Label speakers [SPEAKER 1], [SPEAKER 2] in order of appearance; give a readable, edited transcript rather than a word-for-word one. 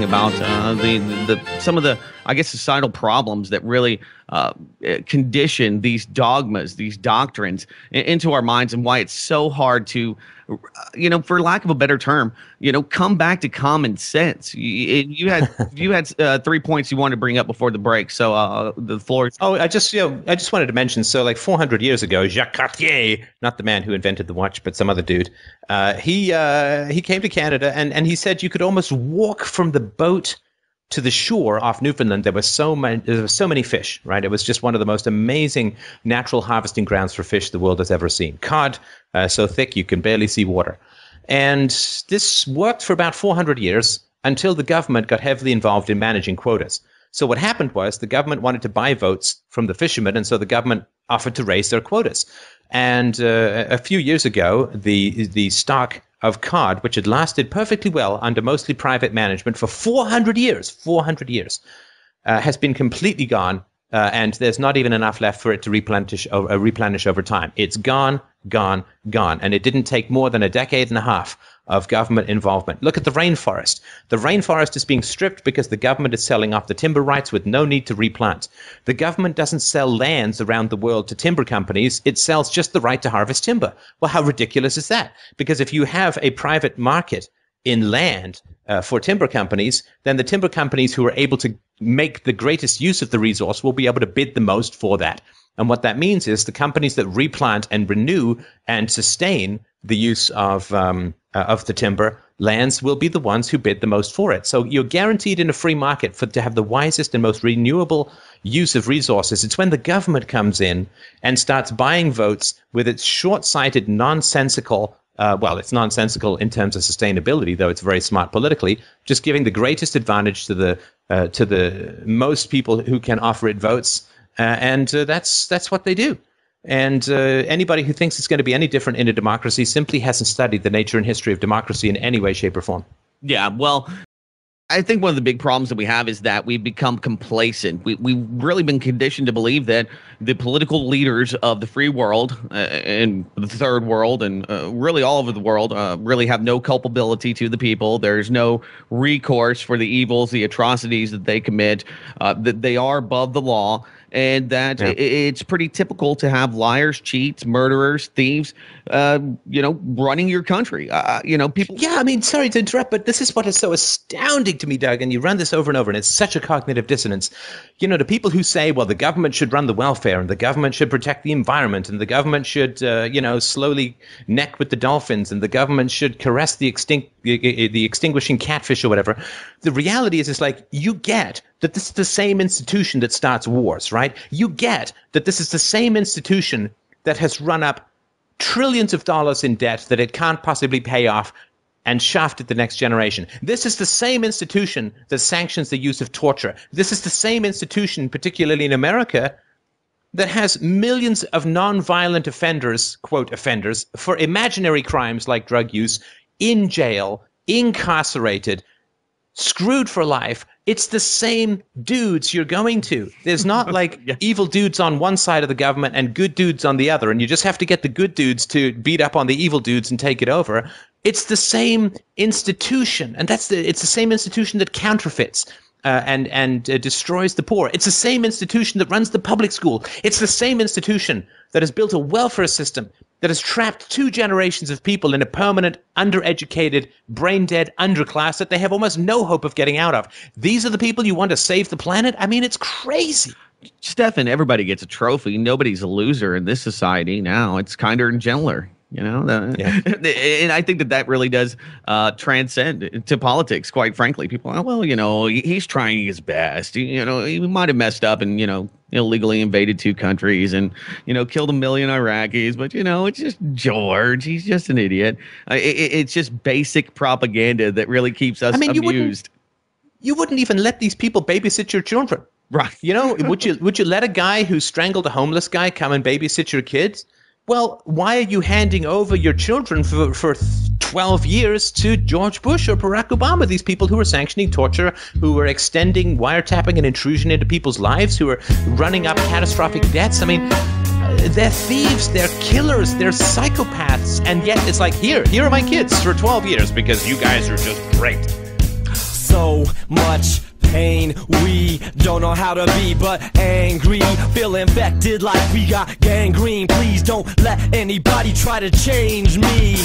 [SPEAKER 1] talking about the some of the, I guess, societal problems that really condition these dogmas, these doctrines into our minds, and why it's so hard to, for lack of a better term, come back to common sense. You had 3 points you wanted to bring up before the break, so the floor.
[SPEAKER 2] Oh, I just wanted to mention. So, like 400 years ago, Jacques Cartier, not the man who invented the watch, but some other dude, he came to Canada and he said you could almost walk from the boat to the shore off Newfoundland. There were so many fish, right? It was just one of the most amazing natural harvesting grounds for fish the world has ever seen. Cod, so thick you can barely see water. And this worked for about 400 years until the government got heavily involved in managing quotas. So what happened was the government wanted to buy votes from the fishermen, and so the government offered to raise their quotas. And a few years ago, the stock of cod, which had lasted perfectly well under mostly private management for 400 years, has been completely gone, and there's not even enough left for it to replenish over time. It's gone, and it didn't take more than a decade and a half of government involvement. Look at the rainforest. The rainforest is being stripped because the government is selling off the timber rights with no need to replant. The government doesn't sell lands around the world to timber companies. It sells just the right to harvest timber. Well, how ridiculous is that? Because if you have a private market in land for timber companies, then the timber companies who are able to make the greatest use of the resource will be able to bid the most for that. And what that means is the companies that replant and renew and sustain the use of the timber lands will be the ones who bid the most for it. So you're guaranteed in a free market to have the wisest and most renewable use of resources. It's when the government comes in and starts buying votes with its short-sighted, nonsensical, it's nonsensical in terms of sustainability, though it's very smart politically, just giving the greatest advantage to the most people who can offer it votes. And that's what they do. And anybody who thinks it's going to be any different in a democracy simply hasn't studied the nature and history of democracy in any way, shape, or form.
[SPEAKER 1] Yeah, well, I think one of the big problems that we have is that we've become complacent. We've really been conditioned to believe that the political leaders of the free world and the third world and really all over the world really have no culpability to the people. There's no recourse for the evils, the atrocities that they commit, that they are above the law. And that it's pretty typical to have liars, cheats, murderers, thieves, running your country. People.
[SPEAKER 2] Yeah, I mean, sorry to interrupt, but this is what is so astounding to me, Doug. And you run this over and over, and it's such a cognitive dissonance. The people who say, well, the government should run the welfare, and the government should protect the environment, and the government should, slowly neck with the dolphins, and the government should caress the extinguishing catfish or whatever. The reality is, it's like, you get that this is the same institution that starts wars, right? You get that this is the same institution that has run up trillions of dollars in debt that it can't possibly pay off and shafted the next generation. This is the same institution that sanctions the use of torture. This is the same institution, particularly in America, that has millions of nonviolent offenders, quote, offenders, for imaginary crimes like drug use, in jail, incarcerated, screwed for life. It's the same dudes you're going to. There's not like evil dudes on one side of the government and good dudes on the other, and you just have to get the good dudes to beat up on the evil dudes and take it over. It's the same institution, and it's the same institution that counterfeits and destroys the poor. It's the same institution that runs the public school. It's the same institution that has built a welfare system that has trapped 2 generations of people in a permanent, undereducated, brain-dead underclass that they have almost no hope of getting out of. These are the people you want to save the planet? I mean, it's crazy.
[SPEAKER 1] Stefan, everybody gets a trophy. Nobody's a loser in this society now. It's kinder and gentler. And I think that really does transcend to politics, quite frankly. People are, well, he's trying his best. He might have messed up and, illegally invaded 2 countries and, killed 1 million Iraqis. But, it's just George. He's just an idiot. It's just basic propaganda that really keeps us amused.
[SPEAKER 2] You wouldn't even let these people babysit your children.
[SPEAKER 1] Right.
[SPEAKER 2] Would you let a guy who strangled a homeless guy come and babysit your kids? Well, why are you handing over your children for 12 years to George Bush or Barack Obama? These people who are sanctioning torture, who are extending wiretapping and intrusion into people's lives, who are running up catastrophic debts. I mean, they're thieves, they're killers, they're psychopaths. And yet it's like, here are my kids for 12 years because you guys are just great.
[SPEAKER 3] so much pain, we don't know how to be but angry, feel infected like we got gangrene. Please don't let anybody try to change me.